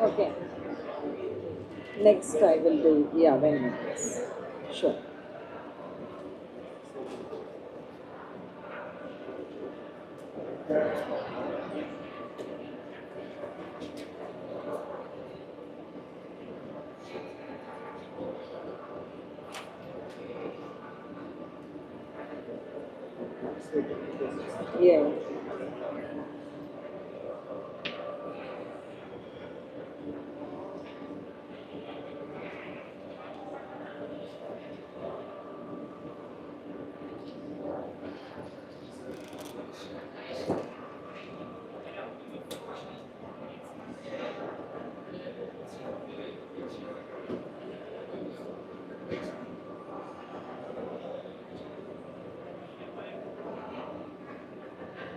Okay. Next I will do, yeah, when yes. Sure. Yeah.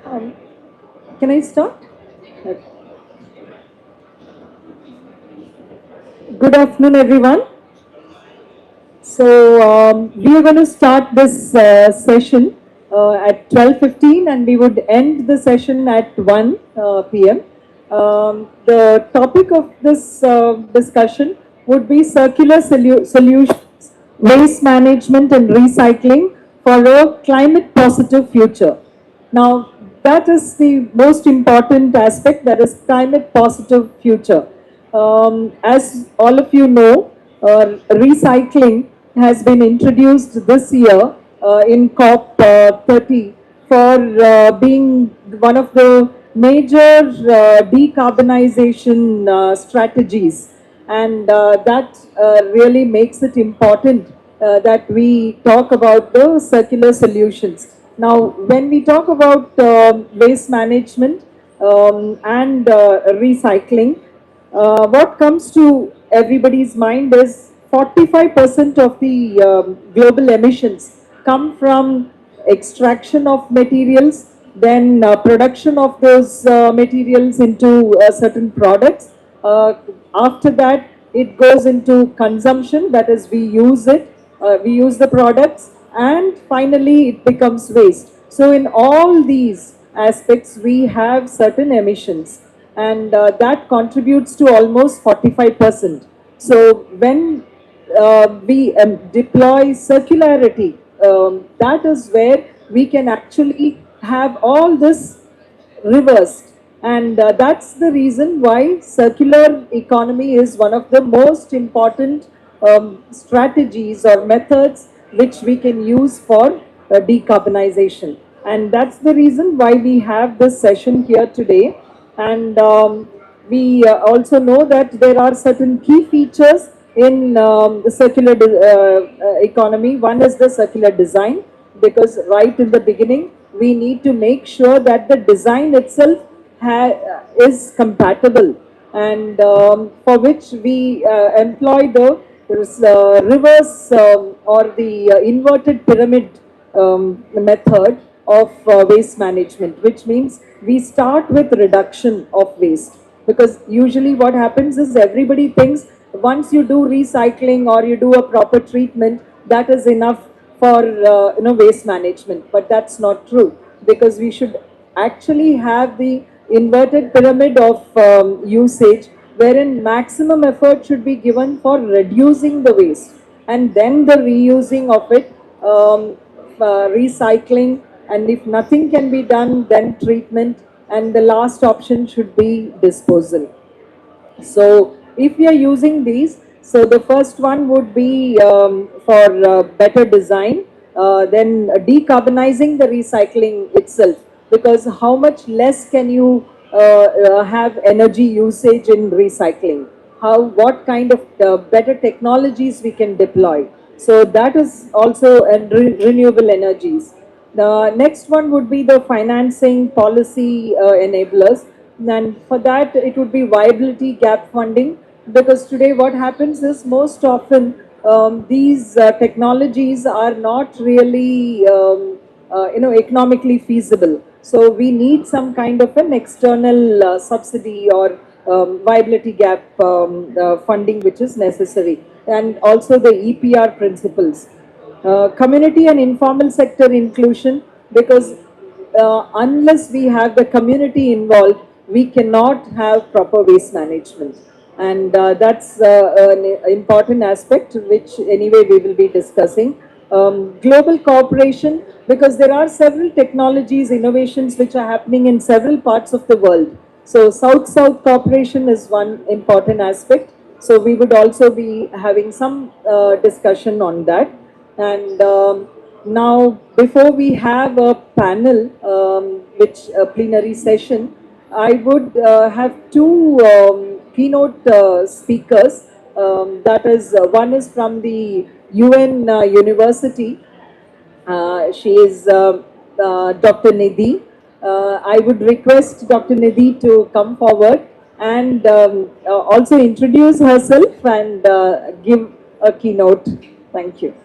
Um, can I start? Okay. Good afternoon, everyone. So we are going to start this session at 12:15, and we would end the session at 1 p.m. The topic of this discussion would be circular solutions, waste management and recycling for a climate positive future. Now, that is the most important aspect, that is climate positive future. As all of you know, recycling has been introduced this year in COP 30 for being one of the major decarbonization strategies, and that really makes it important that we talk about the circular solutions. Now, when we talk about waste management and recycling, what comes to everybody's mind is 45% of the global emissions come from extraction of materials, then production of those materials into certain products. After that, it goes into consumption, that is, we use the products, and finally, it becomes waste. So, in all these aspects, we have certain emissions, and that contributes to almost 45%. So, when we deploy circularity, that is where we can actually have all this reversed. And that's the reason why circular economy is one of the most important strategies or methods which we can use for decarbonization. And that's the reason why we have this session here today. And we also know that there are certain key features in the circular economy. One is the circular design, because right in the beginning, we need to make sure that the design itself is compatible, and for which we employ the reverse or the inverted pyramid method of waste management, which means we start with reduction of waste. Because usually what happens is everybody thinks once you do recycling or you do a proper treatment, that is enough for waste management. But that's not true, because we should actually have the inverted pyramid of usage, wherein maximum effort should be given for reducing the waste, and then the reusing of it, recycling, and if nothing can be done, then treatment, and the last option should be disposal. So if we are using these, so the first one would be for better design, then decarbonizing the recycling itself, because how much less can you have energy usage in recycling? What kind of better technologies we can deploy? So that is also renewable energies. The next one would be the financing policy enablers, and for that it would be viability gap funding, because today what happens is most often these technologies are not really economically feasible. So we need some kind of an external subsidy or viability gap funding which is necessary, and also the EPR principles. Community and informal sector inclusion, because unless we have the community involved, we cannot have proper waste management. And that's an important aspect which anyway we will be discussing. Global cooperation, because there are several technologies, innovations which are happening in several parts of the world. So South-South cooperation is one important aspect. So we would also be having some discussion on that. And now, before we have a panel, which a plenary session, I would have two keynote speakers. That is, one is from the UN University. She is Dr. Nidhi. I would request Dr. Nidhi to come forward and also introduce herself and give a keynote. Thank you.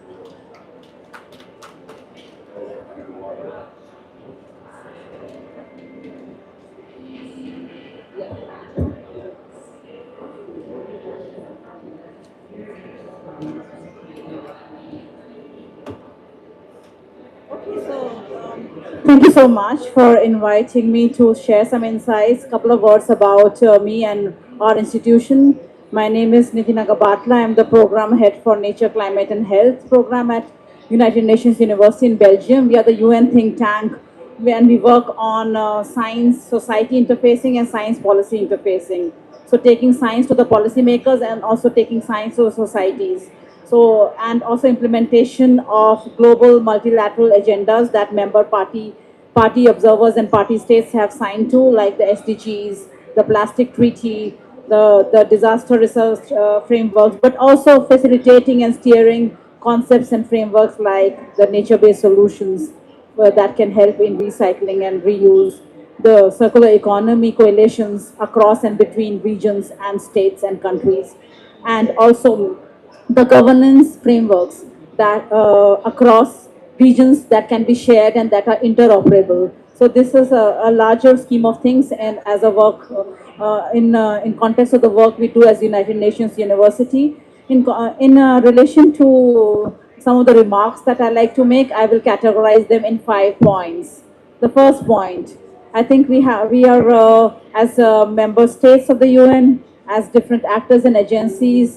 Thank you so much for inviting me to share some insights, couple of words about me and our institution. My name is Nitina Gabatla. I'm the program head for Nature, Climate and Health program at United Nations University in Belgium. We are the UN think tank and we work on science, society interfacing and science policy interfacing. So taking science to the policymakers and also taking science to the societies. So, and also implementation of global multilateral agendas that party observers and party states have signed to, like the SDGs, the plastic treaty, the disaster research frameworks, but also facilitating and steering concepts and frameworks like the nature-based solutions that can help in recycling and reuse, the circular economy coalitions across and between regions and states and countries, and also the governance frameworks that across regions that can be shared and that are interoperable. So this is a larger scheme of things, and as a work in context of the work we do as United Nations University, in relation to some of the remarks that I like to make, I will categorize them in 5 points. The first point, I think we are as member states of the UN, as different actors and agencies,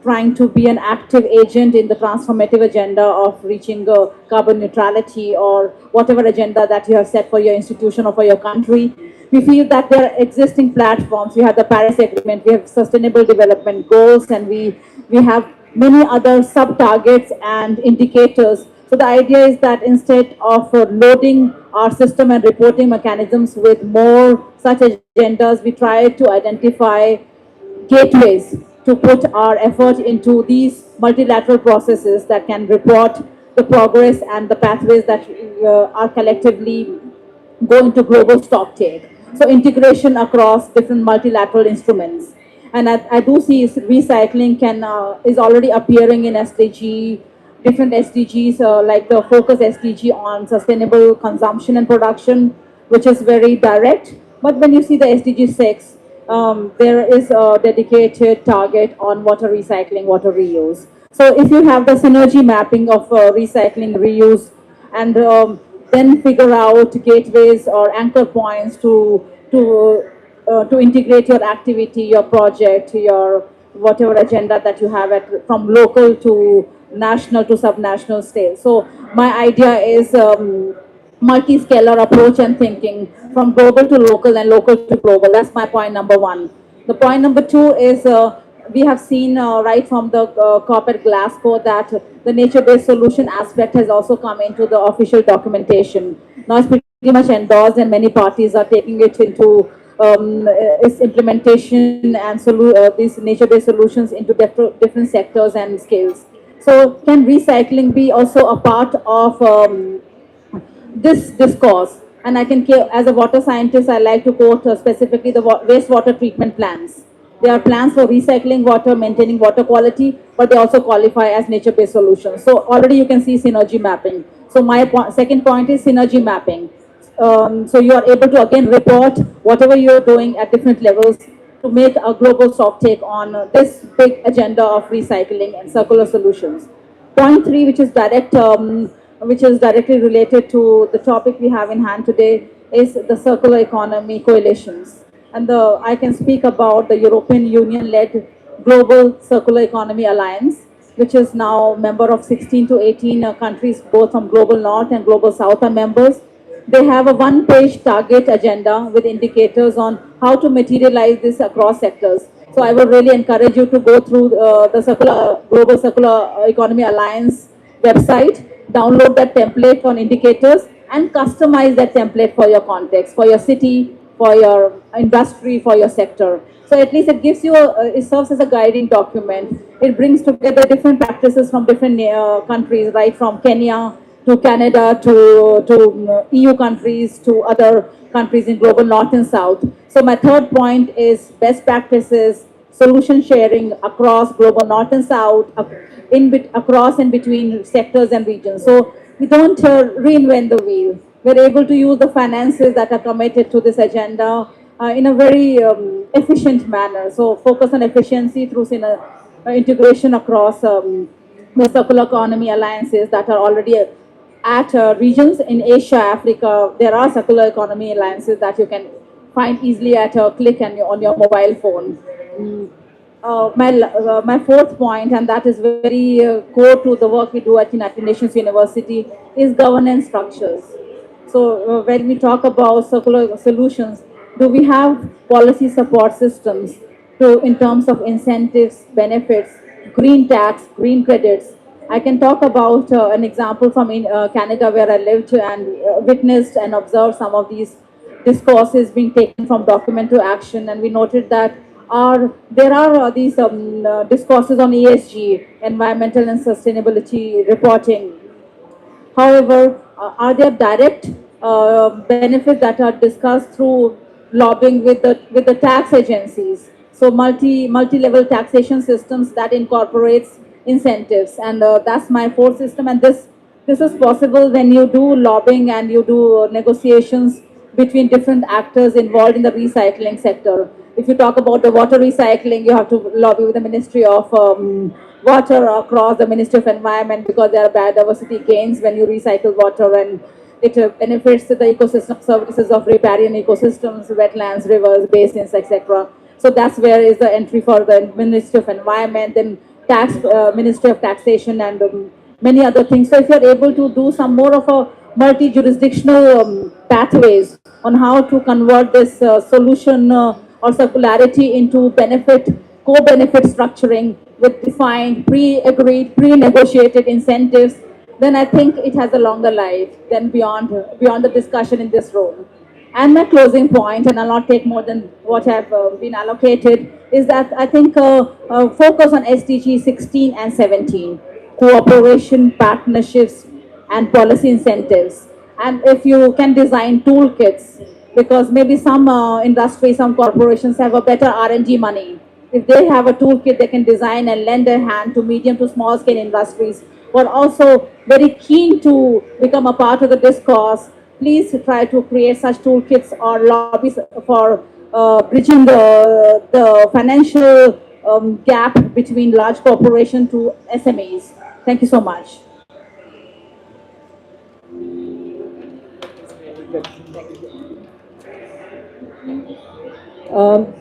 trying to be an active agent in the transformative agenda of reaching carbon neutrality or whatever agenda that you have set for your institution or for your country. We feel that there are existing platforms. We have the Paris Agreement, we have Sustainable Development Goals, and we have many other sub-targets and indicators. So the idea is that instead of loading our system and reporting mechanisms with more such agendas, we try to identify gateways to put our effort into these multilateral processes that can report the progress and the pathways that are collectively going to global stocktake. So integration across different multilateral instruments. And I do see recycling is already appearing in SDG, different SDGs like the focus SDG on sustainable consumption and production, which is very direct. But when you see the SDG 6, there is a dedicated target on water recycling, water reuse. So if you have the synergy mapping of recycling, reuse, and then figure out gateways or anchor points to integrate your activity, your project, your whatever agenda that you have from local to national to subnational scale. So my idea is multi-scalar approach and thinking from global to local and local to global. That's my point number one. The point number two is we have seen right from the COP at Glasgow that the nature-based solution aspect has also come into the official documentation. Now it's pretty much endorsed and many parties are taking it into its implementation and these nature-based solutions into different sectors and scales. So can recycling be also a part of this discourse? And I can, as a water scientist, I like to quote specifically the wastewater treatment plans. There are plans for recycling water, maintaining water quality, but they also qualify as nature-based solutions. So already you can see synergy mapping. So my second point is synergy mapping. So you are able to again report whatever you're doing at different levels to make a global stock take on this big agenda of recycling and circular solutions. Point three, which is directly related to the topic we have in hand today, is the circular economy coalitions. And I can speak about the European Union-led Global Circular Economy Alliance, which is now member of 16 to 18 countries, both from Global North and Global South are members. They have a one-page target agenda with indicators on how to materialize this across sectors. So I would really encourage you to go through the Global Circular Economy Alliance website, download that template on indicators, and customize that template for your context, for your city, for your industry, for your sector. So at least it gives you, it serves as a guiding document. It brings together different practices from different countries, right from Kenya to Canada to EU countries to other countries in global north and south. So my third point is best practices, solution sharing across global north and south, across and between sectors and regions. So we don't reinvent the wheel. We're able to use the finances that are committed to this agenda in a very efficient manner. So focus on efficiency through integration across the circular economy alliances that are already at regions in Asia, Africa. There are circular economy alliances that you can find easily at a click and on your mobile phone. My fourth point, and that is very core to the work we do at United Nations University, is governance structures. So when we talk about circular solutions, do we have policy support systems in terms of incentives, benefits, green tax, green credits? I can talk about an example from Canada where I lived and witnessed and observed some of these discourses being taken from document to action, and we noted that there are these discourses on ESG, environmental and sustainability reporting. However, are there direct benefits that are discussed through lobbying with the tax agencies? So multi-level taxation systems that incorporates incentives, and that's my fourth system. And this is possible when you do lobbying and you do negotiations between different actors involved in the recycling sector. If you talk about the water recycling, you have to lobby with the Ministry of Water across the Ministry of Environment, because there are biodiversity gains when you recycle water, and it benefits the ecosystem services of riparian ecosystems, wetlands, rivers, basins, etc. So that's where is the entry for the Ministry of Environment, then Ministry of Taxation, and many other things. So if you're able to do some more of a multi-jurisdictional pathways on how to convert this solution or circularity into co-benefit structuring with defined, pre-agreed, pre-negotiated incentives, then I think it has a longer life than beyond the discussion in this room. And my closing point, and I'll not take more than what I've been allocated, is that I think focus on SDG 16 and 17, cooperation, partnerships, and policy incentives. And if you can design toolkits, because maybe some industries, some corporations have a better R&D money. If they have a toolkit, they can design and lend a hand to medium to small scale industries who are also very keen to become a part of the discourse. Please try to create such toolkits or lobbies for bridging the financial gap between large corporations to SMEs. Thank you so much.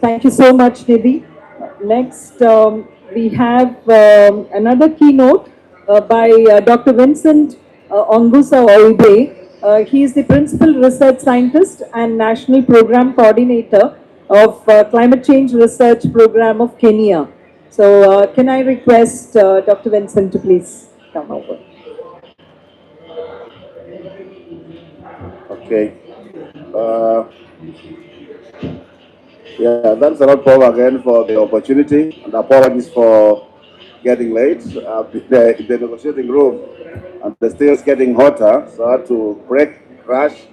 Thank you so much, Nidhi. Next, we have another keynote by Dr. Vincent Ongusa Oibe. He is the Principal Research Scientist and National Program Coordinator of Climate Change Research Program of Kenya. So can I request Dr. Vincent to please come over. Okay. Yeah, thanks a lot, Paul, again for the opportunity, and apologies for getting late. I've been in the negotiating room, and the steel is getting hotter, so I had to crash,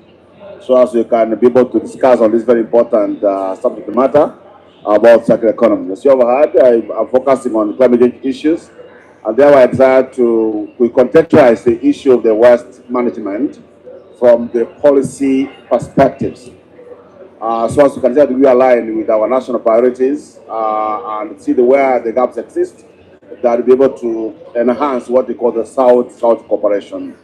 so as we can be able to discuss on this very important subject matter about circular economy. As you have heard, I'm focusing on climate change issues, and therefore I desire to contextualize the issue of the waste management from the policy perspectives. So as you can see, we align with our national priorities and see where the gaps exist that will be able to enhance what they call the South-South cooperation.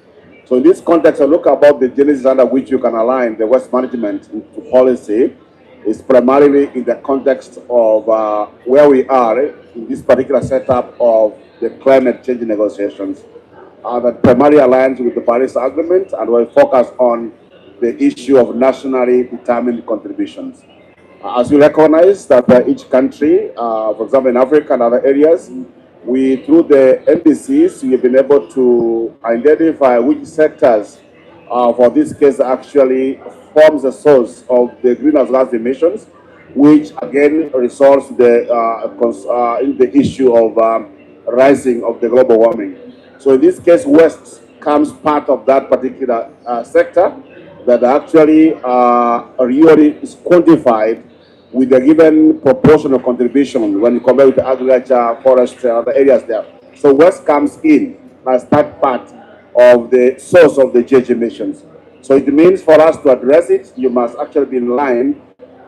So in this context, I look about the genesis under which you can align the West management into policy is primarily in the context of where we are in this particular setup of the climate change negotiations that primarily aligns with the Paris Agreement and will focus on the issue of nationally determined contributions. As you recognize that each country, for example, in Africa and other areas, we, through the NDCs, we have been able to identify which sectors, for this case, actually forms the source of the greenhouse gas emissions, which again resolves in the issue of rising of the global warming. So in this case, West comes part of that particular sector that actually really is quantified with a given proportional contribution when you compare with agriculture, forestry, and other areas there. So West comes in as that part of the source of the GHG emissions. So it means for us to address it, you must actually be in line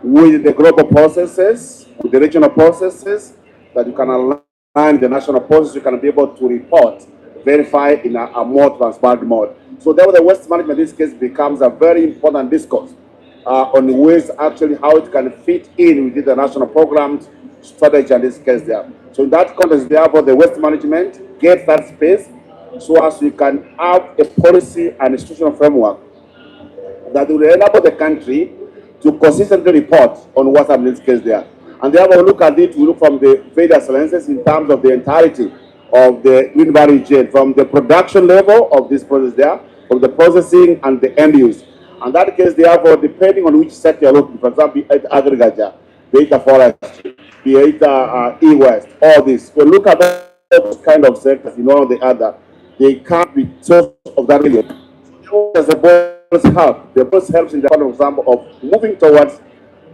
with the global processes, with the regional processes, that you can align the national process, you can be able to report, verify in a more transparent mode. So therefore the West management in this case becomes a very important discourse on ways actually how it can fit in within the national programs, strategy, and this case there. So in that context, therefore, the West management gets that space so as we can have a policy and institutional framework that will enable the country to consistently report on what's happening in this case there. And therefore, we look at it, we look from the various lenses in terms of the entirety of the green value chain, from the production level of this process there, from the processing and the end use. And that case, therefore, depending on which sector you're looking, for example, be it agriculture, be it forestry, be it e-waste, all this. We look at those kind of sectors in one or the other, they can't be source of that million. As the bonus help, the bonus helps in the for example of moving towards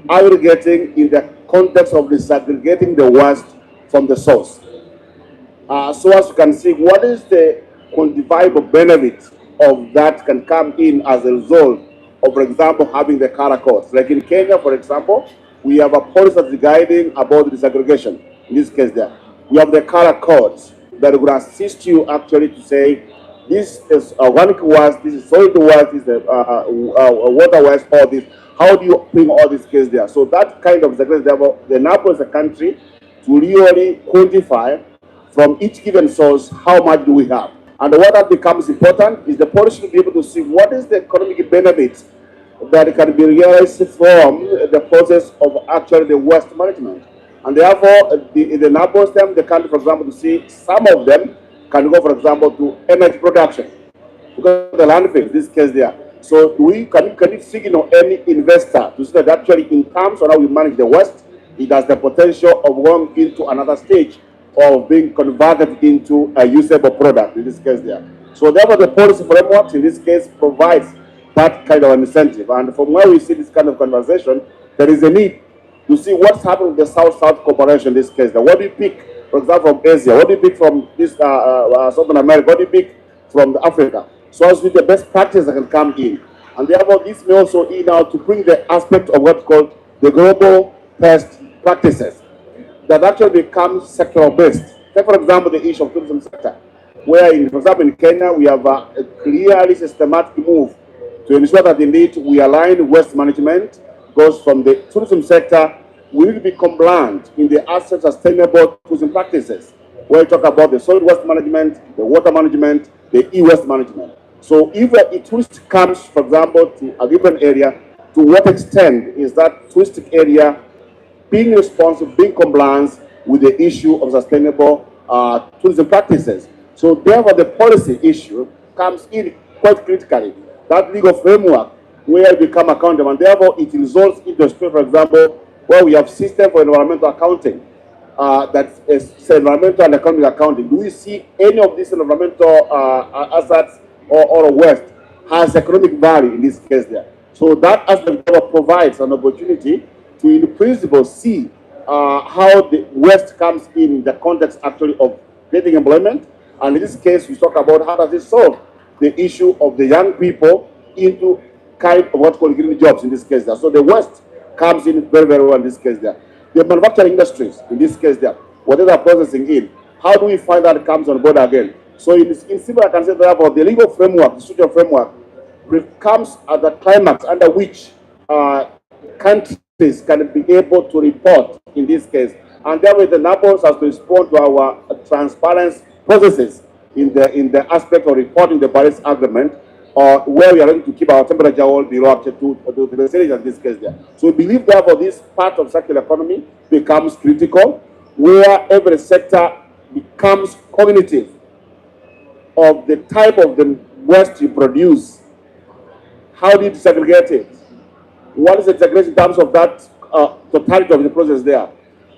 aggregating in the context of disaggregating the waste from the source. So as you can see, what is the quantifiable benefit of that can come in as a result of, for example, having the CARA codes. Like in Kenya, for example, we have a policy that's guiding about disaggregation, in this case there. We have the CARA codes that will assist you actually to say, this is organic waste, this is solid waste, this is water waste, all this. How do you bring all these cases there? So that kind of disaggregation, the NAPO as a country to really quantify from each given source, how much do we have? And what that becomes important is the policy to be able to see what is the economic benefits that can be realized from the process of actually the waste management. And therefore, in the NAPO stem, the country, for example, to see some of them can go, for example, to energy production. Because the landfill, in this case there. So can you signal any investor to say that actually in terms of how we manage the waste, it has the potential of going into another stage of being converted into a usable product, in this case there. So therefore the policy framework in this case provides that kind of an incentive. And from where we see this kind of conversation, there is a need to see what's happening with the South-South cooperation in this case. Now, what do you pick, for example, from Asia? What do you pick from this Southern America? What do you pick from Africa? So as with the best practice that can come in. And therefore this may also in now to bring the aspect of what's called the global best practices that actually becomes sectoral based. Take for example the issue of tourism sector, where for example in Kenya we have a clearly systematic move to ensure that indeed we align waste management goes from the tourism sector. We need to be compliant in the asset sustainable tourism practices, where we talk about the solid waste management, the water management, the e-waste management. So if a tourist comes, for example, to a given area, to what extent is that touristic area being responsible, being compliant with the issue of sustainable tourism practices? So therefore the policy issue comes in quite critically. That legal framework where it become accountable, and therefore it results in the space, for example, where we have system for environmental accounting, that is environmental and economic accounting. Do we see any of these environmental assets or waste has economic value in this case there? So that aspect provides an opportunity to, in principle, see how the waste comes in the context actually of getting employment. And in this case, we talk about how does it solve the issue of the young people into kind of what's called green jobs in this case there. So the waste comes in very, very well in this case there. The manufacturing industries in this case there, whatever processing in, How do we find that it comes on board again? So in simple, I can say therefore the legal framework, the social framework, comes at the climax under which countries can be able to report in this case, and therefore it enables us to respond to our transparency processes in the aspect of reporting the Paris Agreement, or where we are going to keep our temperature all below up to the stage in this case there. So we believe therefore this part of circular economy becomes critical, where every sector becomes cognitive of the type of the waste you produce. How do you segregate it? What is the segregation in terms of that totality of the process there?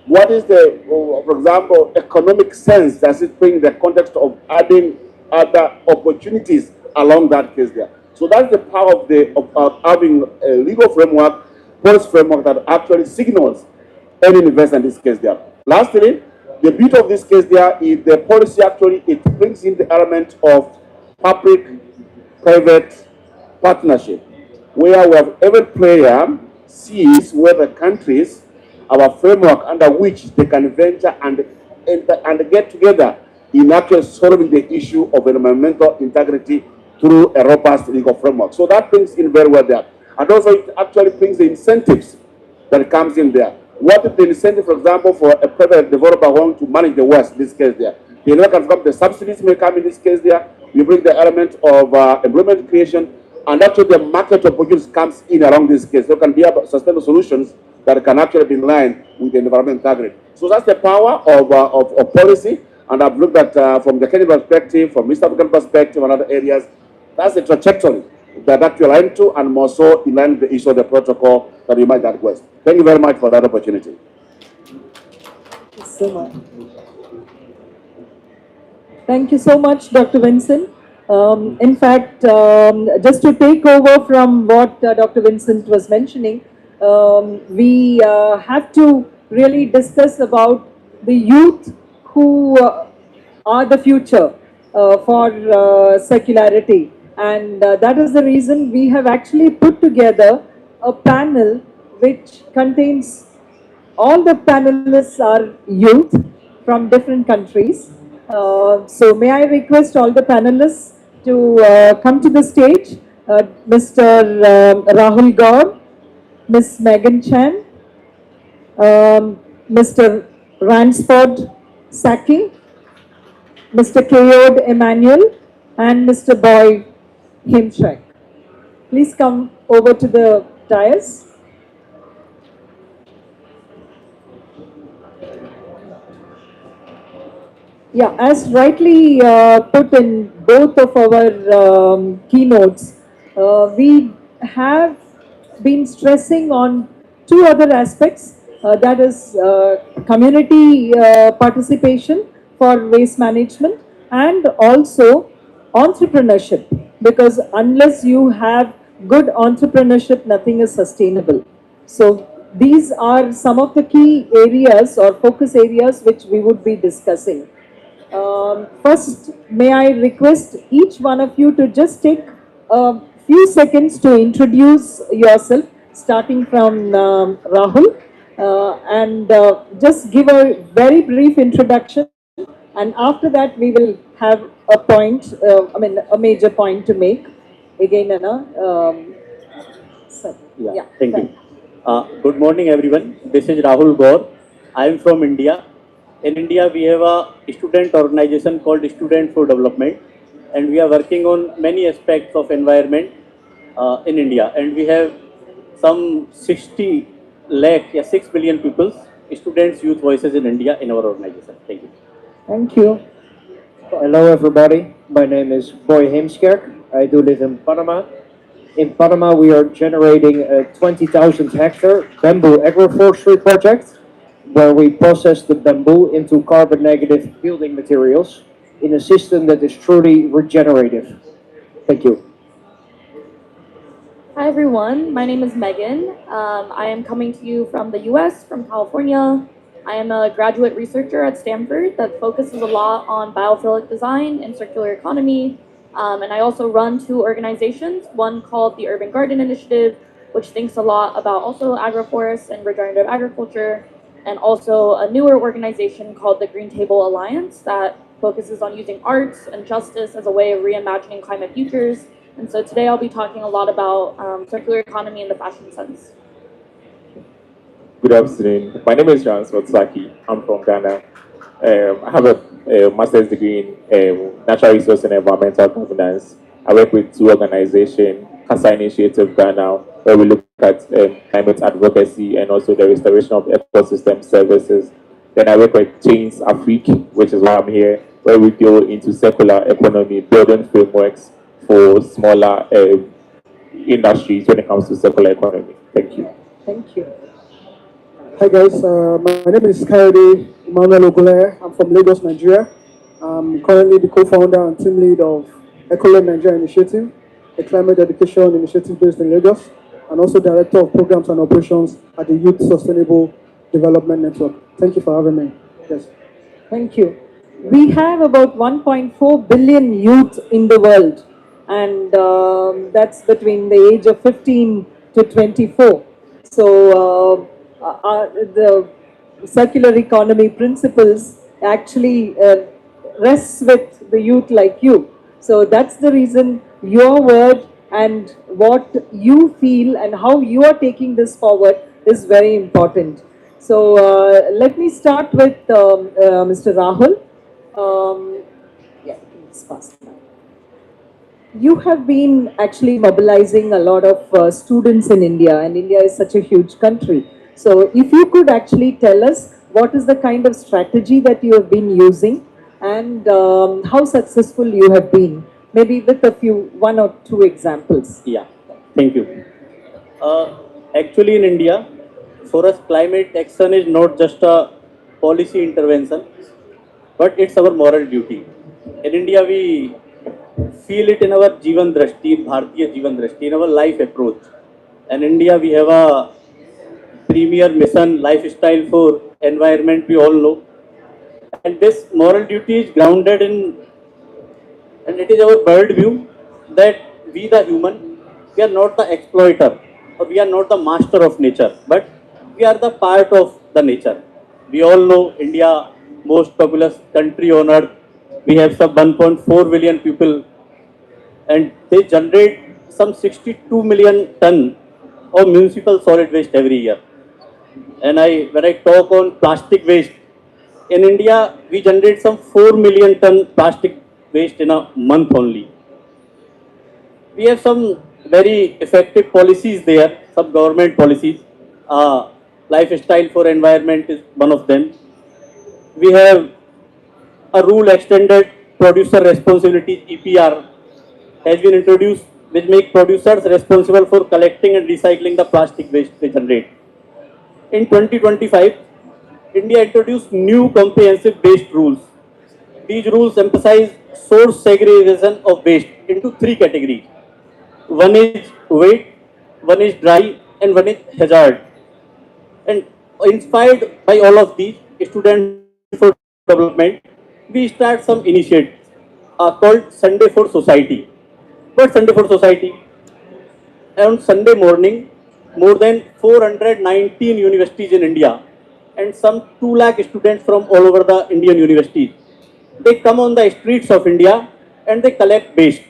What is the, for example, economic sense does it bring in the context of adding other opportunities along that case there? So that's the power of having a legal framework, policy framework that actually signals any investor in this case there. Lastly, the beauty of this case there is the policy actually, it brings in the element of public-private partnership, where we have every player sees where the countries, our framework under which they can venture and get together in actually solving the issue of environmental integrity through a robust legal framework. So that brings in very well there. And also it actually brings the incentives that comes in there. What is the incentive, for example, for a private developer wanting to manage the waste, in this case there? The subsidies may come in this case there. You bring the element of employment creation, and actually the market opportunities comes in around this case. There can be sustainable solutions that can actually be in line with the environmental integrity. So that's the power of policy, and I've looked at from the Kenyan perspective, from East African perspective, and other areas. That's the trajectory that actually align to, and more so in line with the issue of the protocol that you might request. Thank you very much for that opportunity. Thank you so much. Thank you so much, Dr. Vincent. In fact, just to take over from what Dr. Vincent was mentioning, we have to really discuss about the youth who are the future for circularity. And that is the reason we have actually put together a panel which contains all the panelists are youth from different countries. So may I request all the panelists to come to the stage. Mr. Rahul Gaur, Ms. Megan Chan, Mr. Ransford Saki, Mr. Kayode Emmanuel, and Mr. Boy Himshek. Please come over to the dais. Yeah, as rightly put in both of our keynotes, we have been stressing on two other aspects, that is community participation for waste management and also entrepreneurship, because unless you have good entrepreneurship, nothing is sustainable. So these are some of the key areas or focus areas which we would be discussing. First, may I request each one of you to just take a few seconds to introduce yourself, starting from Rahul, and just give a very brief introduction. And after that, we will have a point, a major point to make. Again, Anna. Thank you. Good morning, everyone. This is Rahul Gaur. I am from India. In India, we have a student organization called Student for Development, and we are working on many aspects of environment in India. And we have some 60 lakh, 6 million people, students, youth voices in India in our organization. Thank you. Thank you. Hello, everybody. My name is Boy Heemskerk. I do live in Panama. In Panama, we are generating a 20,000 hectare bamboo agroforestry project, where we process the bamboo into carbon negative building materials in a system that is truly regenerative. Thank you. Hi everyone, my name is Megan. I am coming to you from the US, from California. I am a graduate researcher at Stanford that focuses a lot on biophilic design and circular economy. And I also run two organizations, one called the Urban Garden Initiative, which thinks a lot about also agroforests and regenerative agriculture. and also a newer organization called the Green Table Alliance that focuses on using arts and justice as a way of reimagining climate futures. And so today I'll be talking a lot about circular economy in the fashion sense. Good afternoon. My name is Jan Swatsaki. I'm from Ghana. I have a master's degree in natural resource and environmental governance. I work with two organizations, CASA Initiative Ghana, where we look at climate advocacy and also the restoration of ecosystem services. Then I work with Chains Afrique, which is why I'm here, where we go into circular economy, building frameworks for smaller industries when it comes to circular economy. Thank you. Thank you. Hi guys, my name is Kayode Emmanuel Ogule. I'm from Lagos, Nigeria. I'm currently the co-founder and team lead of Ecolab Nigeria Initiative, a climate education initiative based in Lagos, and also director of programs and operations at the Youth Sustainable Development Network. Thank you for having me. Yes. Thank you. We have about 1.4 billion youth in the world, and that's between the age of 15 to 24. So the circular economy principles actually rests with the youth like you. So that's the reason your word and what you feel and how you are taking this forward is very important. So let me start with Mr. Rahul. Yeah, please pass it on. You have been actually mobilizing a lot of students in India, and India is such a huge country. So if you could actually tell us what is the kind of strategy that you have been using and how successful you have been, maybe with one or two examples. Yeah, thank you. Actually, in India, for us, climate action is not just a policy intervention, but it's our moral duty. In India, we feel it in our Jivan Drashti, in Bharatiya Jivan Drashti, in our life approach. And in India, we have a premier mission, lifestyle for environment, we all know. And this moral duty is grounded in, and it is our worldview that we the human, we are not the exploiter or we are not the master of nature, but we are the part of the nature. We all know India, most populous country on earth. We have some 1.4 billion people and they generate some 62 million ton of municipal solid waste every year. And when I talk on plastic waste, in India, we generate some 4 million ton plastic waste in a month only. We have some very effective policies there, some government policies. Lifestyle for environment is one of them. We have a rule extended producer responsibility, EPR, has been introduced, which make producers responsible for collecting and recycling the plastic waste they generate. In 2025, India introduced new comprehensive waste rules. These rules emphasize source segregation of waste into three categories. One is wet, one is dry, and one is hazard. And inspired by all of these, Students for Development, we start some initiatives called Sunday for Society. What Sunday for Society? On Sunday morning, more than 419 universities in India and some 2 lakh students from all over the Indian universities. They come on the streets of India and they collect waste.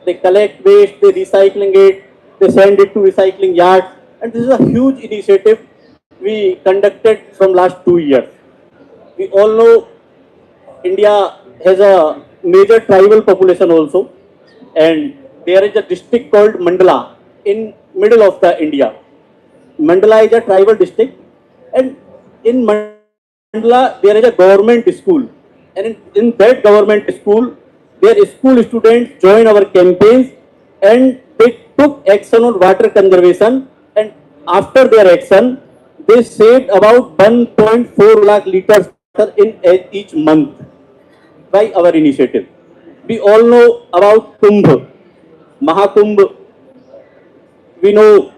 They collect waste, they recycling it, they send it to recycling yards. And this is a huge initiative we conducted from last 2 years. We all know India has a major tribal population also. And there is a district called Mandala in middle of the India. Mandala is a tribal district, and in Mandala there is a government school, and in that government school, their school students join our campaigns, and they took action on water conservation, and after their action, they saved about 1.4 lakh liters water in each month by our initiative. We all know about Kumbh, Mahakumbh. We know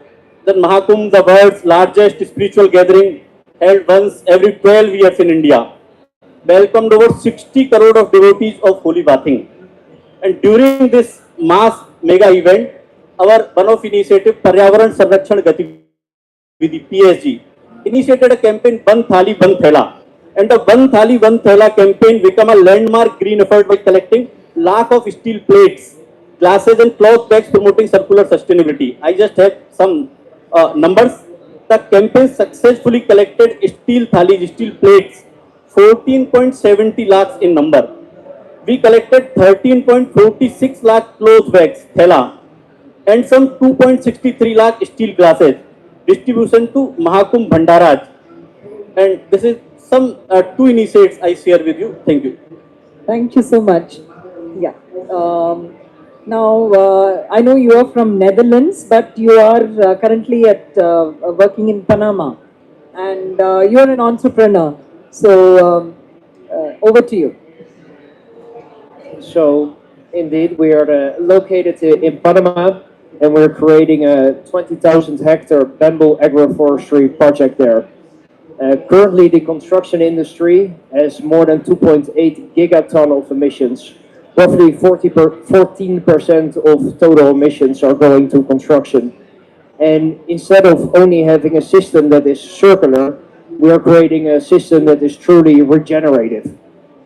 that Mahakumbh, the world's largest spiritual gathering, held once every 12 years in India, welcomed over 60 crore of devotees of holy bathing. And during this mass mega event, our one of initiative Paryavaran Sanrakshan Gatividi, PSG, initiated a campaign Ban Thali Ban Thela. And the Ban Thali Ban Thela campaign became a landmark green effort by collecting lakh of steel plates, glasses and cloth bags promoting circular sustainability. I just have some numbers. The campaign successfully collected steel thalis, steel plates, 14.70 lakhs in number. We collected 13.46 lakh cloth bags, thela, and some 2.63 lakh steel glasses. Distribution to Mahakumbh Bhandaraj. And this is some two initiatives I share with you. Thank you. Thank you so much. Yeah. Now, I know you are from Netherlands, but you are currently working in Panama, and you are an entrepreneur. So, over to you. So, indeed, we are located in Panama, and we're creating a 20,000 hectare bamboo agroforestry project there. Currently, the construction industry has more than 2.8 gigaton of emissions. Roughly 14% of total emissions are going to construction. And instead of only having a system that is circular, we are creating a system that is truly regenerative.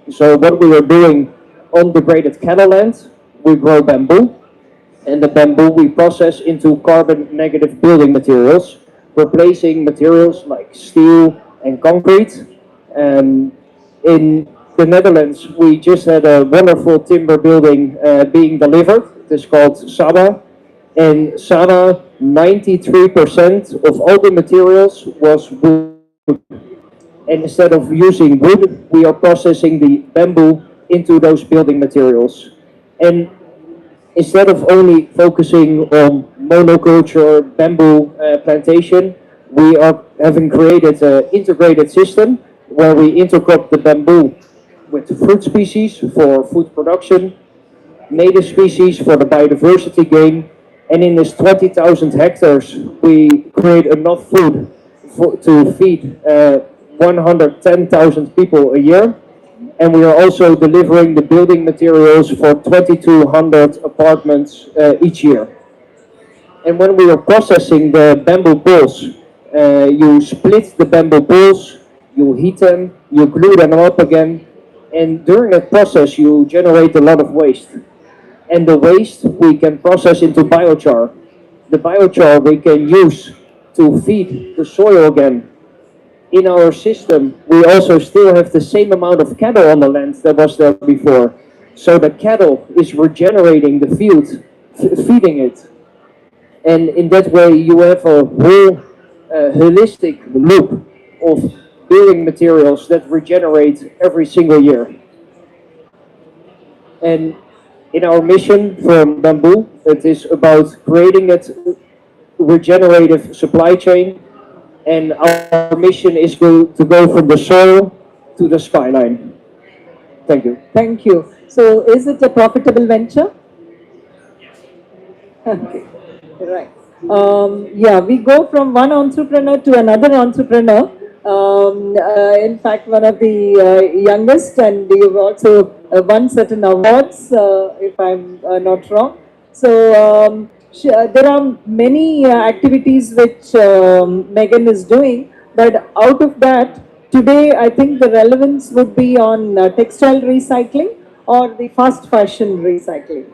So what we are doing on degraded cattle land, we grow bamboo, and the bamboo we process into carbon negative building materials, replacing materials like steel and concrete. In the Netherlands, we just had a wonderful timber building being delivered. It is called Saba. In Saba, 93% of all the materials was wood. And instead of using wood, we are processing the bamboo into those building materials. And instead of only focusing on monoculture bamboo plantation, we are having created an integrated system where we intercrop the bamboo with fruit species for food production, native species for the biodiversity gain, and in this 20,000 hectares, we create enough food to feed 110,000 people a year. And we are also delivering the building materials for 2,200 apartments each year. And when we are processing the bamboo poles, you split the bamboo poles, you heat them, you glue them up again, and during that process you generate a lot of waste. And the waste we can process into biochar. The biochar we can use to feed the soil again. In our system, we also still have the same amount of cattle on the land that was there before. So the cattle is regenerating the field, feeding it. And in that way, you have a whole holistic loop of building materials that regenerate every single year. And in our mission from Bamboo, it is about creating that regenerative supply chain. And our mission is to go from the soil to the skyline. Thank you. Thank you. So, is it a profitable venture? Okay, right. Yeah, we go from one entrepreneur to another entrepreneur. In fact, one of the youngest, and you've also won certain awards, if I'm not wrong. So, there are many activities which Megan is doing, but out of that, today I think the relevance would be on textile recycling or the fast fashion recycling.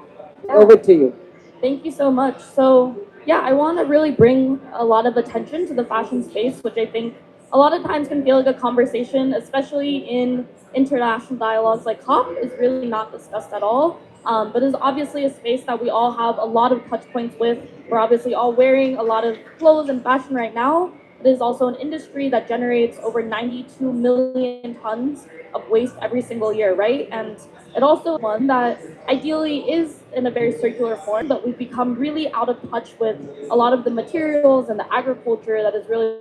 Over to you. Thank you so much. So, yeah, I want to really bring a lot of attention to the fashion space, which I think a lot of times can feel like a conversation, especially in international dialogues like COP, is really not discussed at all. But it's obviously a space that we all have a lot of touch points with. We're obviously all wearing a lot of clothes and fashion right now. It is also an industry that generates over 92 million tons of waste every single year, right? And it also one that ideally is in a very circular form, but we've become really out of touch with a lot of the materials and the agriculture that is really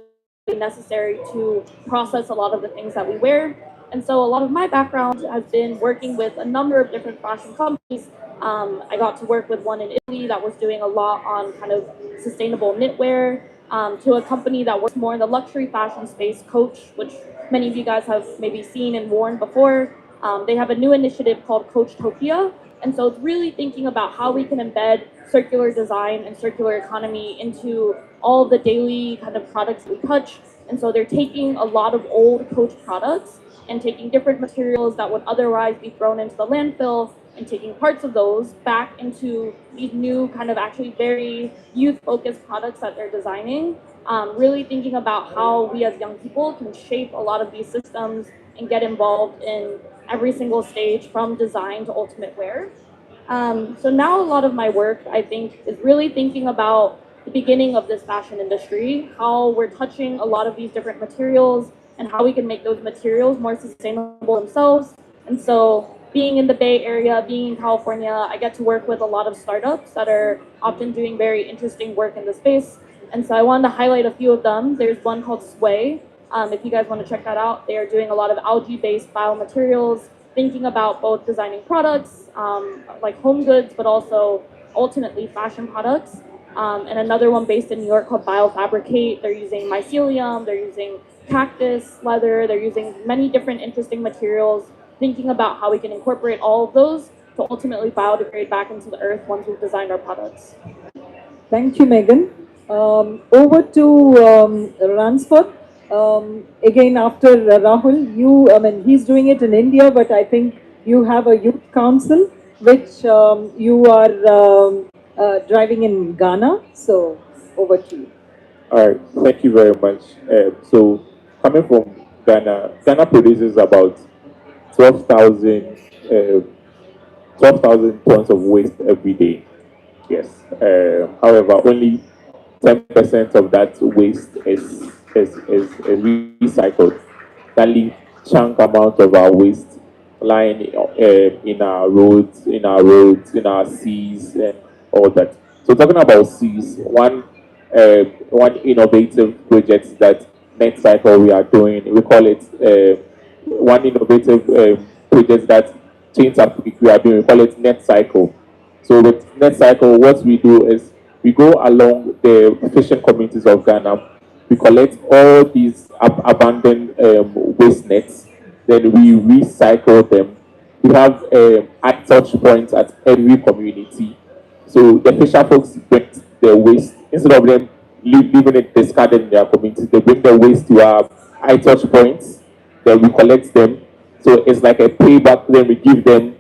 necessary to process a lot of the things that we wear. And so a lot of my background has been working with a number of different fashion companies. I got to work with one in Italy that was doing a lot on kind of sustainable knitwear, to a company that works more in the luxury fashion space, Coach, which many of you guys have maybe seen and worn before. They have a new initiative called Coachtopia. And so it's really thinking about how we can embed circular design and circular economy into all the daily kind of products we touch. And so they're taking a lot of old Coach products and taking different materials that would otherwise be thrown into the landfill and taking parts of those back into these new kind of actually very youth-focused products that they're designing. Really thinking about how we as young people can shape a lot of these systems and get involved in every single stage from design to ultimate wear. So now a lot of my work, I think, is really thinking about the beginning of this fashion industry, how we're touching a lot of these different materials and how we can make those materials more sustainable themselves. And so being in the Bay Area, being in California, I get to work with a lot of startups that are often doing very interesting work in the space. And so I wanted to highlight a few of them. There's one called Sway. If you guys want to check that out, they are doing a lot of algae-based biomaterials, thinking about both designing products, like home goods, but also ultimately fashion products. And another one based in New York called Biofabricate. They're using mycelium, they're using cactus leather, they're using many different interesting materials, thinking about how we can incorporate all of those to ultimately biodegrade back into the earth once we've designed our products. Thank you, Megan. Over to Ransford. Again, after Rahul, he's doing it in India, but I think you have a youth council which you are driving in Ghana. So, over to you. All right, thank you very much. So, coming from Ghana, Ghana produces about 12,000 12,000 tons of waste every day. Yes. However, only 10% of that waste is recycled. That leaves chunk amount of our waste lying in our roads, in our seas, and all that. So talking about seas, one innovative project that NetCycle we are doing, we call it one innovative project that Chains Africa we are doing, we call it NetCycle. So with NetCycle, what we do is we go along the fishing communities of Ghana, we collect all these abandoned waste nets, then we recycle them. We have at touch points at every community. So the fisher folks bring their waste instead of them leaving it discarded in their communities. They bring their waste to our high touch points. Then we collect them. So it's like a payback. Then we give them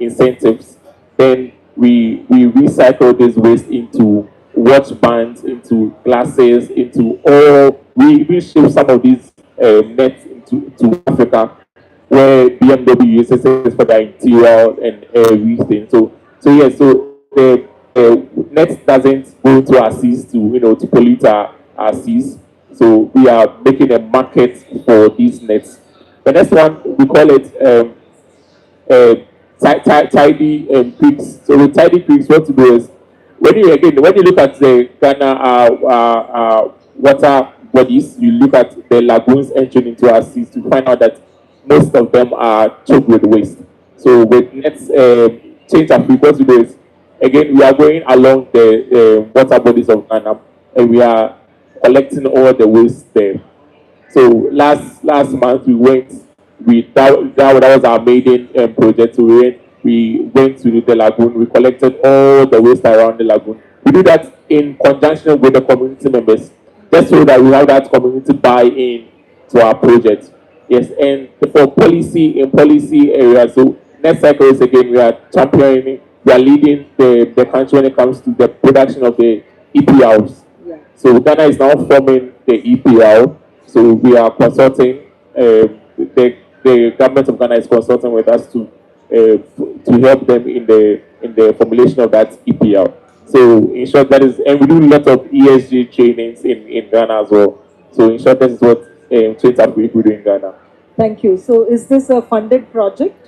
incentives. Then we recycle this waste into watch bands, into glasses, into all. We even ship some of these nets to Africa, where BMW uses it for their interior and everything. So the net doesn't go into our seas to pollute our seas. So we are making a market for these nets. The next one we call it tidy creeks. So with tidy creeks, what to do is when you look at the Ghana water bodies, you look at the lagoons entering into our seas to find out that most of them are choked with waste. So with nets change and what to do is again we are going along the water bodies of Ghana and we are collecting all the waste there. So last month that was our maiden project. So we went to the lagoon. We collected all the waste around the lagoon. We do that in conjunction with the community members, just so that we have that community buy-in to our project. Yes, and for policy areas. So next cycle is again we are championing. We are leading the country when it comes to the production of the EPLs. Yeah. So Ghana is now forming the EPL. So we are consulting. The government of Ghana is consulting with us to help them in the formulation of that EPL. So in short, that is, and we do a lot of ESG trainings in Ghana as well. So in short, that is what Chains Africa we do in Ghana. Thank you. So is this a funded project?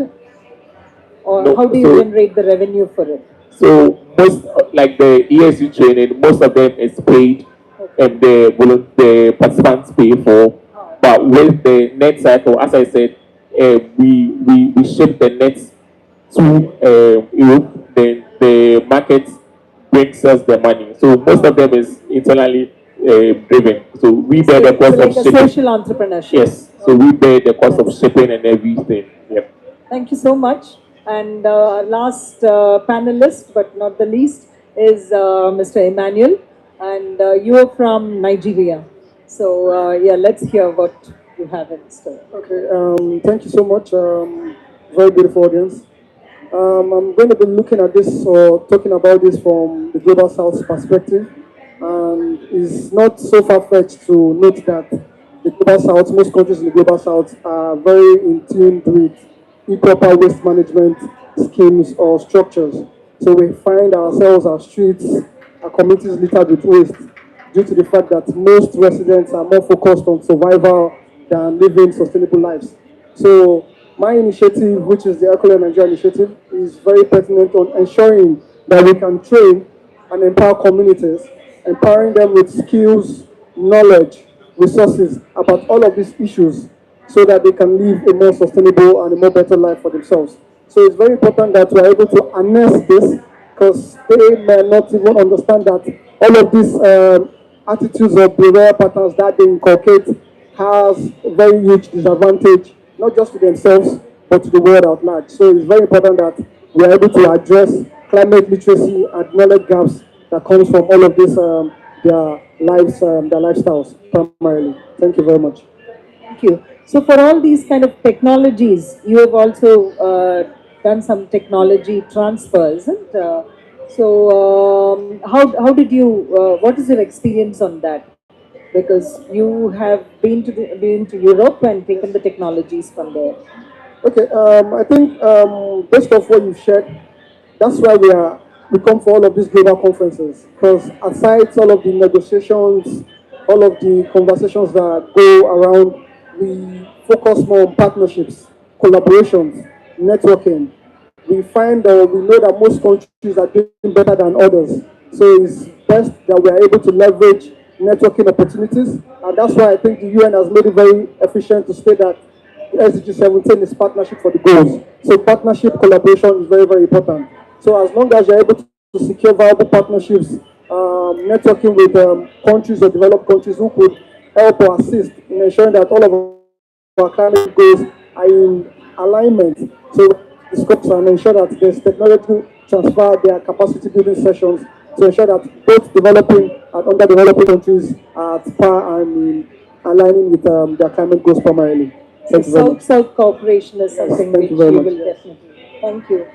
Or No, how do you generate the revenue for it? So most like the ESG training, most of them is paid, and the participants pay for. But with the net cycle, as I said, we ship the nets to Europe. Then the market brings us the money. So most of them is internally driven. So we bear the cost like of a shipping. social entrepreneurship. Yes. So we bear the cost of shipping and everything. Yep. Thank you so much. And last panelist, but not the least, is Mr. Emmanuel. And you are from Nigeria. So yeah, let's hear what you have in store. Okay, thank you so much. Very beautiful audience. I'm going to be looking at this or talking about this from the Global South perspective. And it's not so far-fetched to note that the Global South, most countries in the Global South are very in tune with improper waste management schemes or structures. So we find ourselves, our streets, our communities littered with waste due to the fact that most residents are more focused on survival than living sustainable lives. So my initiative, which is the Ecolab Nigeria initiative, is very pertinent on ensuring that we can train and empower communities, empowering them with skills, knowledge, resources about all of these issues so that they can live a more sustainable and a more better life for themselves. So it's very important that we are able to harness this because they may not even understand that all of these attitudes or behavior patterns that they inculcate has a very huge disadvantage, not just to themselves, but to the world at large. So it's very important that we are able to address climate literacy and knowledge gaps that comes from all of this, their lives, their lifestyles primarily. Thank you very much. Thank you. So for all these kind of technologies, you have also done some technology transfer, isn't? How did you? What is your experience on that? Because you have been to Europe and taken the technologies from there. Okay, I think based off what you've shared, that's why we come for all of these global conferences. Because aside all of the negotiations, all of the conversations that go around, we focus more on partnerships, collaborations, networking. We find that we know that most countries are doing better than others. So it's best that we are able to leverage networking opportunities. And that's why I think the UN has made it very efficient to state that SDG 17 is partnership for the goals. So partnership collaboration is very, very important. So as long as you're able to secure viable partnerships, networking with countries or developed countries who could help or assist in ensuring that all of our climate goals are in alignment. So discuss and ensure that there's technology transfer, there are capacity building sessions to ensure that both developing and underdeveloping countries are at par and in aligning with their climate goals primarily. So Thank you very much. South-South cooperation is something thank which you very we much. will definitely. Thank you.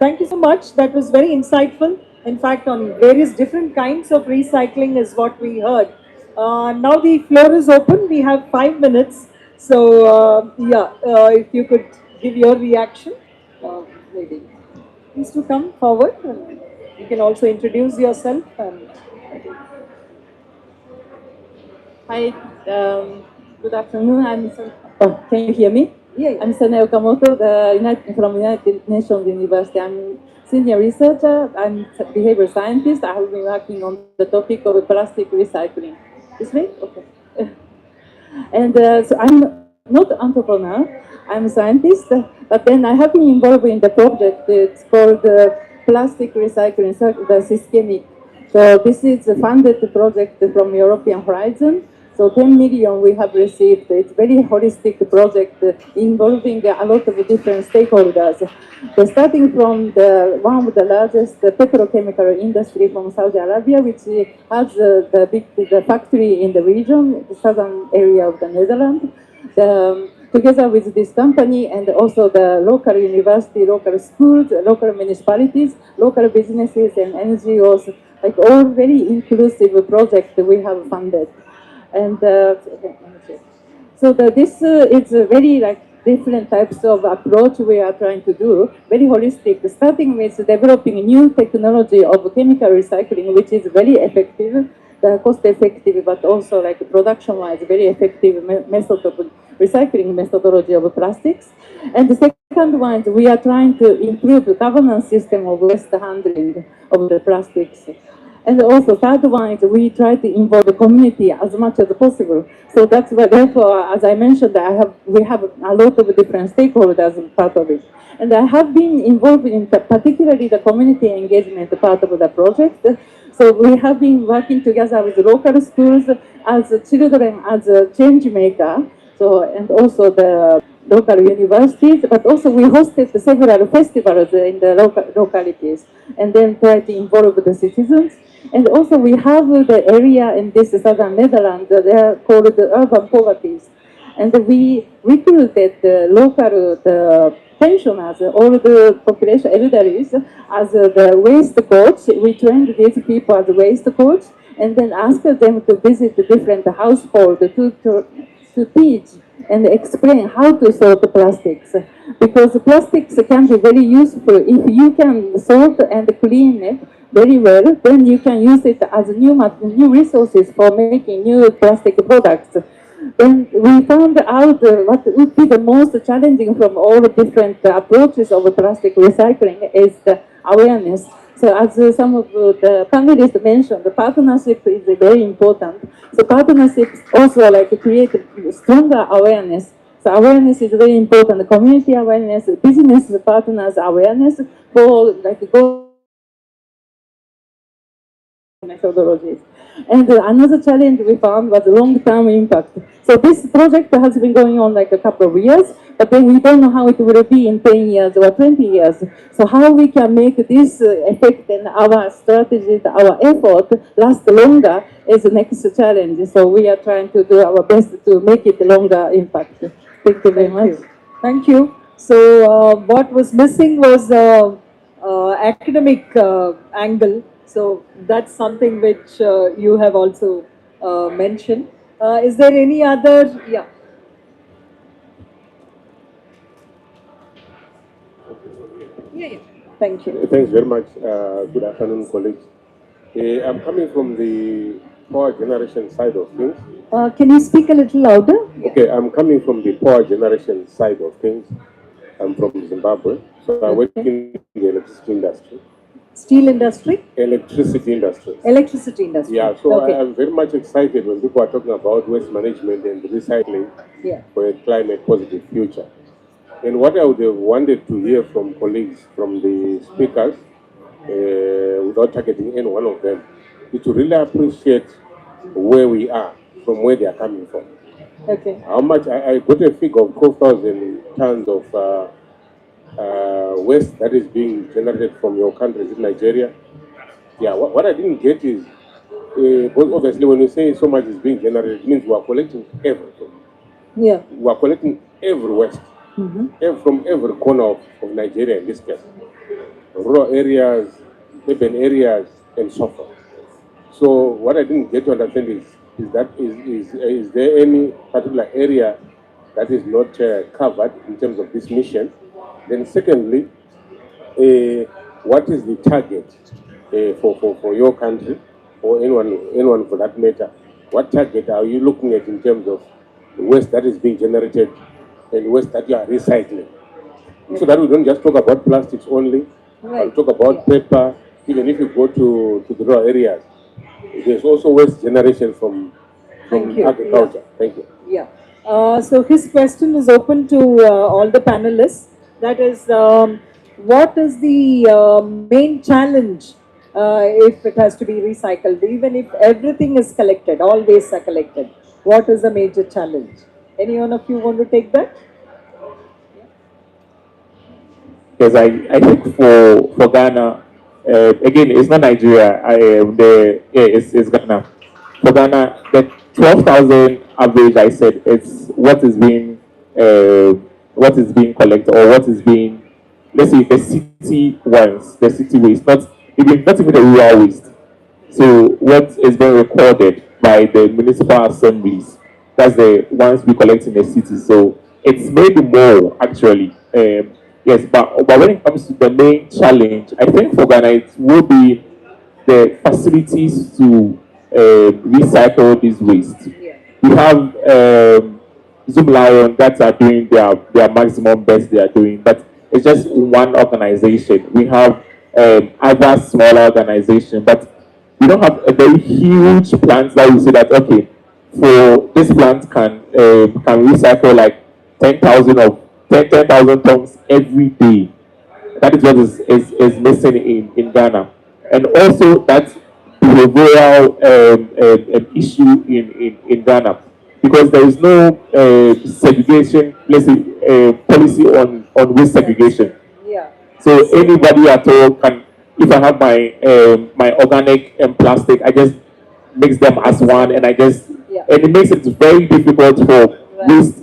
Thank you so much. That was very insightful. In fact, on various different kinds of recycling is what we heard. Now the floor is open. We have 5 minutes. So if you could give your reaction, maybe. Please to come forward. And you can also introduce yourself. And Hi, good afternoon. Can you hear me? Yeah. I'm Sana Okamoto, from United Nations University. I'm senior researcher. I'm behavior scientist. I have been working on the topic of plastic recycling. This way? Okay. And so I'm not an entrepreneur. I'm a scientist, but then I have been involved in the project. It's called Plastic Recycling, the Systemic. So this is a funded project from European Horizon. So 10 million we have received. It's very holistic project involving a lot of different stakeholders. So starting from one of the largest petrochemical industry from Saudi Arabia, which has the factory in the region, the southern area of the Netherlands. Together with this company and also the local university, local schools, local municipalities, local businesses and NGOs, like all very inclusive projects we have funded. And so this is a very different types of approach we are trying to do, very holistic, starting with developing new technology of chemical recycling, which is very effective, cost effective, but also production-wise very effective method of recycling methodology of plastics. And the second one is we are trying to improve the governance system of waste handling of the plastics. And also third one is we try to involve the community as much as possible. So that's why, therefore, as I mentioned, we have a lot of different stakeholders as part of it. And I have been involved in particularly the community engagement part of the project. So we have been working together with local schools as children, as a change maker. So, and also the local universities, but also we hosted several festivals in the local localities, and then try to involve the citizens. And also we have the area in this southern Netherlands, they are called the urban poverties. And we recruited the local pensioners, all the population elderlies, as the waste coach. We trained these people as waste coach, and then asked them to visit the different households to teach and explain how to sort plastics. Because plastics can be very useful. If you can sort and clean it very well, then you can use it as new resources for making new plastic products. Then we found out what would be the most challenging from all the different approaches of plastic recycling is the awareness. So as some of the panelists mentioned, the partnership is very important. So partnerships also like create stronger awareness. So awareness is very important. Community awareness, business partners awareness for like methodologies. And another challenge we found was long-term impact. So this project has been going on like a couple of years, but then we don't know how it will be in 10 years or 20 years. So how we can make this effect and our strategies, our effort last longer is the next challenge. So we are trying to do our best to make it longer impact. Thank you very much. Thank you. So what was missing was academic angle. So that's something which you have also mentioned. Is there any other? Yeah. Yeah. Thank you. Thanks very much. Good afternoon, colleagues. I'm coming from the power generation side of things. Can you speak a little louder? Okay, I'm coming from the power generation side of things. I'm from Zimbabwe, so I work in the electricity industry. Steel industry? Electricity industry. Electricity industry. Yeah, so Okay. I'm very much excited when people are talking about waste management and recycling Yeah. for a climate positive future. And what I would have wanted to hear from colleagues, from the speakers, without targeting any one of them, is to really appreciate where we are from where they are coming from. Okay. How much, I got a figure of 12,000 tons of waste that is being generated from your country, is it Nigeria? Yeah, what I didn't get is, because obviously when you say so much is being generated, it means we are collecting everything. Yeah. We are collecting every waste, from every corner of Nigeria in this case. Rural areas, urban areas, and so forth. So what I didn't get to understand is there any particular area that is not covered in terms of this mission? Then secondly, what is the target for your country or anyone for that matter? What target are you looking at in terms of the waste that is being generated and waste that you are recycling? So that we don't just talk about plastics only, Right. but talk about paper. Even if you go to the rural areas, there's also waste generation from Thank you. agriculture. Thank you. Yeah. So his question is open to all the panelists. That is, what is the main challenge if it has to be recycled? Even if everything is collected, all wastes are collected, what is the major challenge? Any one of you want to take that? Yes, I think for Ghana, again, it's not Nigeria. It's Ghana. For Ghana, the 12,000 average, I said, it's what is being collected or what is being, let's say, the city ones, the city waste, not even the rural waste. So what is being recorded by the municipal assemblies, that's the ones we collect in the city. So it's maybe more actually. Yes, but when it comes to the main challenge, I think for Ghana it will be the facilities to recycle this waste. We have Zoom Lion that are doing their maximum best they are doing, but it's just one organization. We have other smaller organizations, but we don't have a very huge plant that we say that okay, for this plant can recycle like 10,000 tons every day. That is what is missing in Ghana. And also that behavioral issue in Ghana. because there is no segregation policy on waste segregation. Yeah. So anybody at all can, if I have my organic and plastic, I just mix them as one, and Yeah. and it makes it very difficult for waste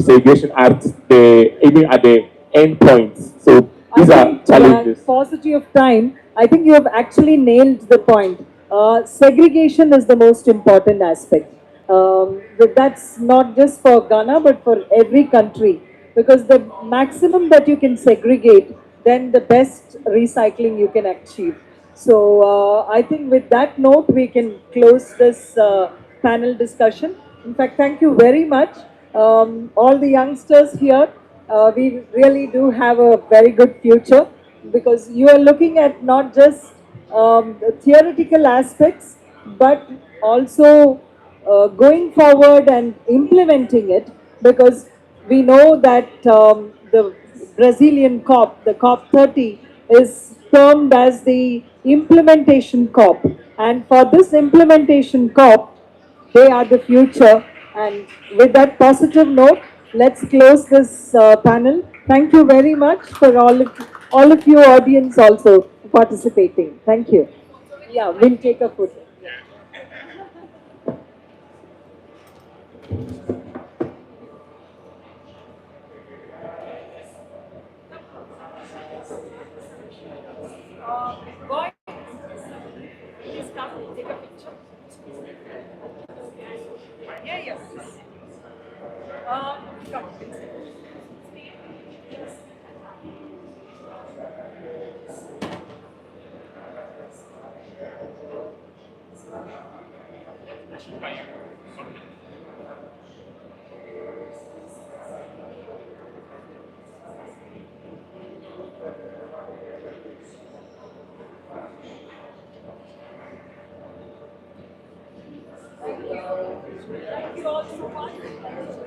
segregation at the even at the end points. So these I are think, challenges. paucity of time, I think you have actually nailed the point. Segregation is the most important aspect. That's not just for Ghana, but for every country. Because the maximum that you can segregate, then the best recycling you can achieve. So I think with that note, we can close this panel discussion. In fact, thank you very much. All the youngsters here, we really do have a very good future because you are looking at not just the theoretical aspects, but also going forward and implementing it, because we know that the Brazilian COP, the COP 30, is termed as the implementation COP. And for this implementation COP, they are the future. And with that positive note, let's close this panel. Thank you very much for all of you audience also participating. Thank you. Yeah, we'll take a photo. Boy, please come take a picture. Yeah, yeah. Come. Thank you all so much.